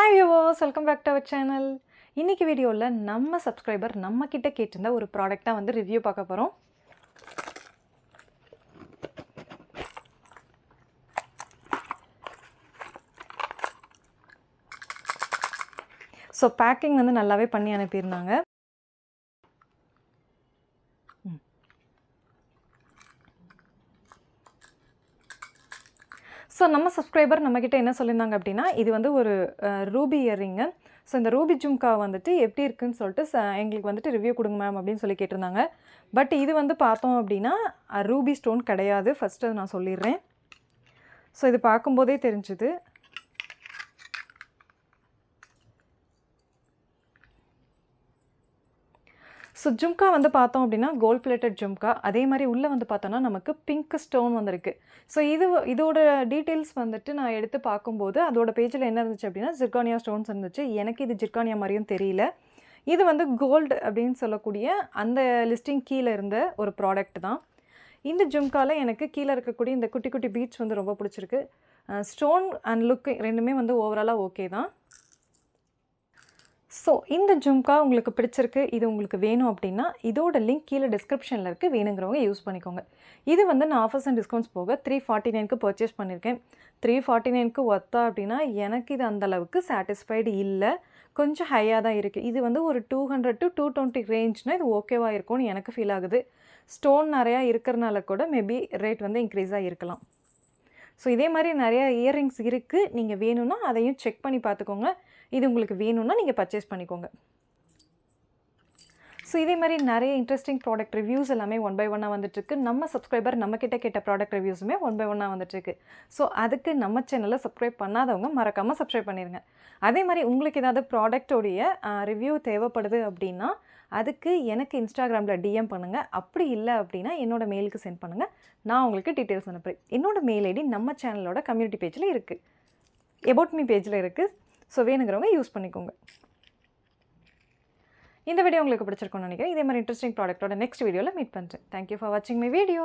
Hi viewers, welcome back to our channel. இன்றைக்கி வீடியோவில் நம்ம சப்ஸ்கிரைபர் நம்மக்கிட்ட கேட்டிருந்த ஒரு ப்ராடக்டாக வந்து ரிவ்யூ பார்க்க போகிறோம். ஸோ பேக்கிங் வந்து நல்லாவே பண்ணி அனுப்பியிருந்தாங்க. ஸோ நம்ம சப்ஸ்கிரைபர் நம்மக்கிட்ட என்ன சொல்லியிருந்தாங்க அப்படின்னா, இது வந்து ஒரு ரூபி இயரிங்கு. ஸோ இந்த ரூபி ஜும்கா வந்துட்டு எப்படி இருக்குன்னு சொல்லிட்டு எங்களுக்கு வந்துட்டு ரிவ்யூ கொடுங்க மேம் அப்படின்னு சொல்லி கேட்டிருந்தாங்க. பட் இது வந்து பார்த்தோம் அப்படின்னா ரூபி ஸ்டோன் கிடையாது. ஃபஸ்ட்டு நான் சொல்லிடுறேன். ஸோ இது பார்க்கும்போதே தெரிஞ்சுது. ஸோ ஜும்கா வந்து பார்த்தோம் அப்படின்னா கோல்ட் பிளேட்டட் ஜும்கா. அதே மாதிரி உள்ளே வந்து பார்த்தோன்னா நமக்கு பிங்க் ஸ்டோன் வந்திருக்கு. ஸோ இதோட டீட்டெயில்ஸ் வந்துட்டு நான் எடுத்து பார்க்கும்போது அதோட பேஜில் என்ன இருந்துச்சு அப்படின்னா ஜிர்கானியா ஸ்டோன்ஸ் இருந்துச்சு. எனக்கு இது ஜிர்கானியா மாதிரியும் தெரியல. இது வந்து கோல்டு அப்படின்னு சொல்லக்கூடிய அந்த லிஸ்டிங் கீழே இருந்த ஒரு ப்ராடக்ட் தான். இந்த ஜும்காவில் எனக்கு கீழே இருக்கக்கூடிய இந்த குட்டி குட்டி பீட்ஸ் வந்து ரொம்ப பிடிச்சிருக்கு. ஸ்டோன் அண்ட் லுக் ரெண்டுமே வந்து ஓவராலாக ஓகே தான். ஸோ இந்த ஜும்கா உங்களுக்கு பிடிச்சிருக்கு, இது உங்களுக்கு வேணும் அப்படின்னா இதோட லிங்க் கீழே டிஸ்கிரிப்ஷனில் இருக்குது. வேணுங்கிறவங்க யூஸ் பண்ணிக்கோங்க. இது வந்து நான் ஆஃபர்ஸ் அண்ட் டிஸ்கவுண்ட்ஸ் போக 349க்கு பர்ச்சேஸ் பண்ணியிருக்கேன். 349க்கு ஒர்த்தா அப்படின்னா எனக்கு இது அந்தளவுக்கு சாட்டிஸ்ஃபைடு இல்லை. கொஞ்சம் ஹையாக தான் இருக்குது. இது வந்து ஒரு 200 to 220 ரேஞ்ச்னால் இது ஓகேவாக இருக்கும்னு எனக்கு ஃபீல் ஆகுது. ஸ்டோன் நிறையா இருக்கிறனால கூட மேபி ரேட் வந்து இன்க்ரீஸாக இருக்கலாம். ஸோ இதே மாதிரி நிறையா இயரிங்ஸ் இருக்குது. நீங்கள் வேணும்னா அதையும் செக் பண்ணி பார்த்துக்கோங்க. இது உங்களுக்கு வேணும்னா நீங்கள் பர்ச்சேஸ் பண்ணிக்கோங்க. ஸோ இதே மாதிரி நிறைய இன்ட்ரெஸ்டிங் ப்ராடக்ட் ரிவ்யூஸ் எல்லாமே ஒன் பை ஒன்னாக வந்துட்டுருக்கு. நம்ம சப்ஸ்கிரைபர் நம்மக்கிட்ட கேட்ட ப்ராடக்ட் ரிவ்யூஸுமே ஒன் பை ஒன்னாக வந்துட்டுருக்கு. ஸோ அதுக்கு நம்ம சேனலை சப்ஸ்கிரைப் பண்ணாதவங்க மறக்காமல் சப்ஸ்கிரைப் பண்ணிடுங்க. அதே மாதிரி உங்களுக்கு ஏதாவது ப்ராடக்டோடைய ரிவ்யூ தேவைப்படுது அப்படின்னா அதுக்கு எனக்கு இன்ஸ்டாகிராமில் டிஎம் பண்ணுங்கள். அப்படி இல்லை அப்படின்னா என்னோடய மெயிலுக்கு சென்ட் பண்ணுங்கள். நான் உங்களுக்கு டீட்டெயில்ஸ் அனுப்புகிறேன். என்னோடய மெயில் ஐடி நம்ம சேனலோட கம்யூனிட்டி பேஜில் இருக்குது, எபவுட் மீ பேஜில் இருக்குது. ஸோ வேணுங்கிறவங்க யூஸ் பண்ணிக்கோங்க. இந்த வீடியோ உங்களுக்கு பிடிச்சிருக்கும்னு நினைக்கிறேன். இதே மாதிரி இன்ட்ரெஸ்டிங் ப்ராடக்ட்டோட நெக்ஸ்ட் வீடியோவில் மீட் பண்ணுறேன். தேங்க்யூ ஃபார் வாட்சிங் மை வீடியோ.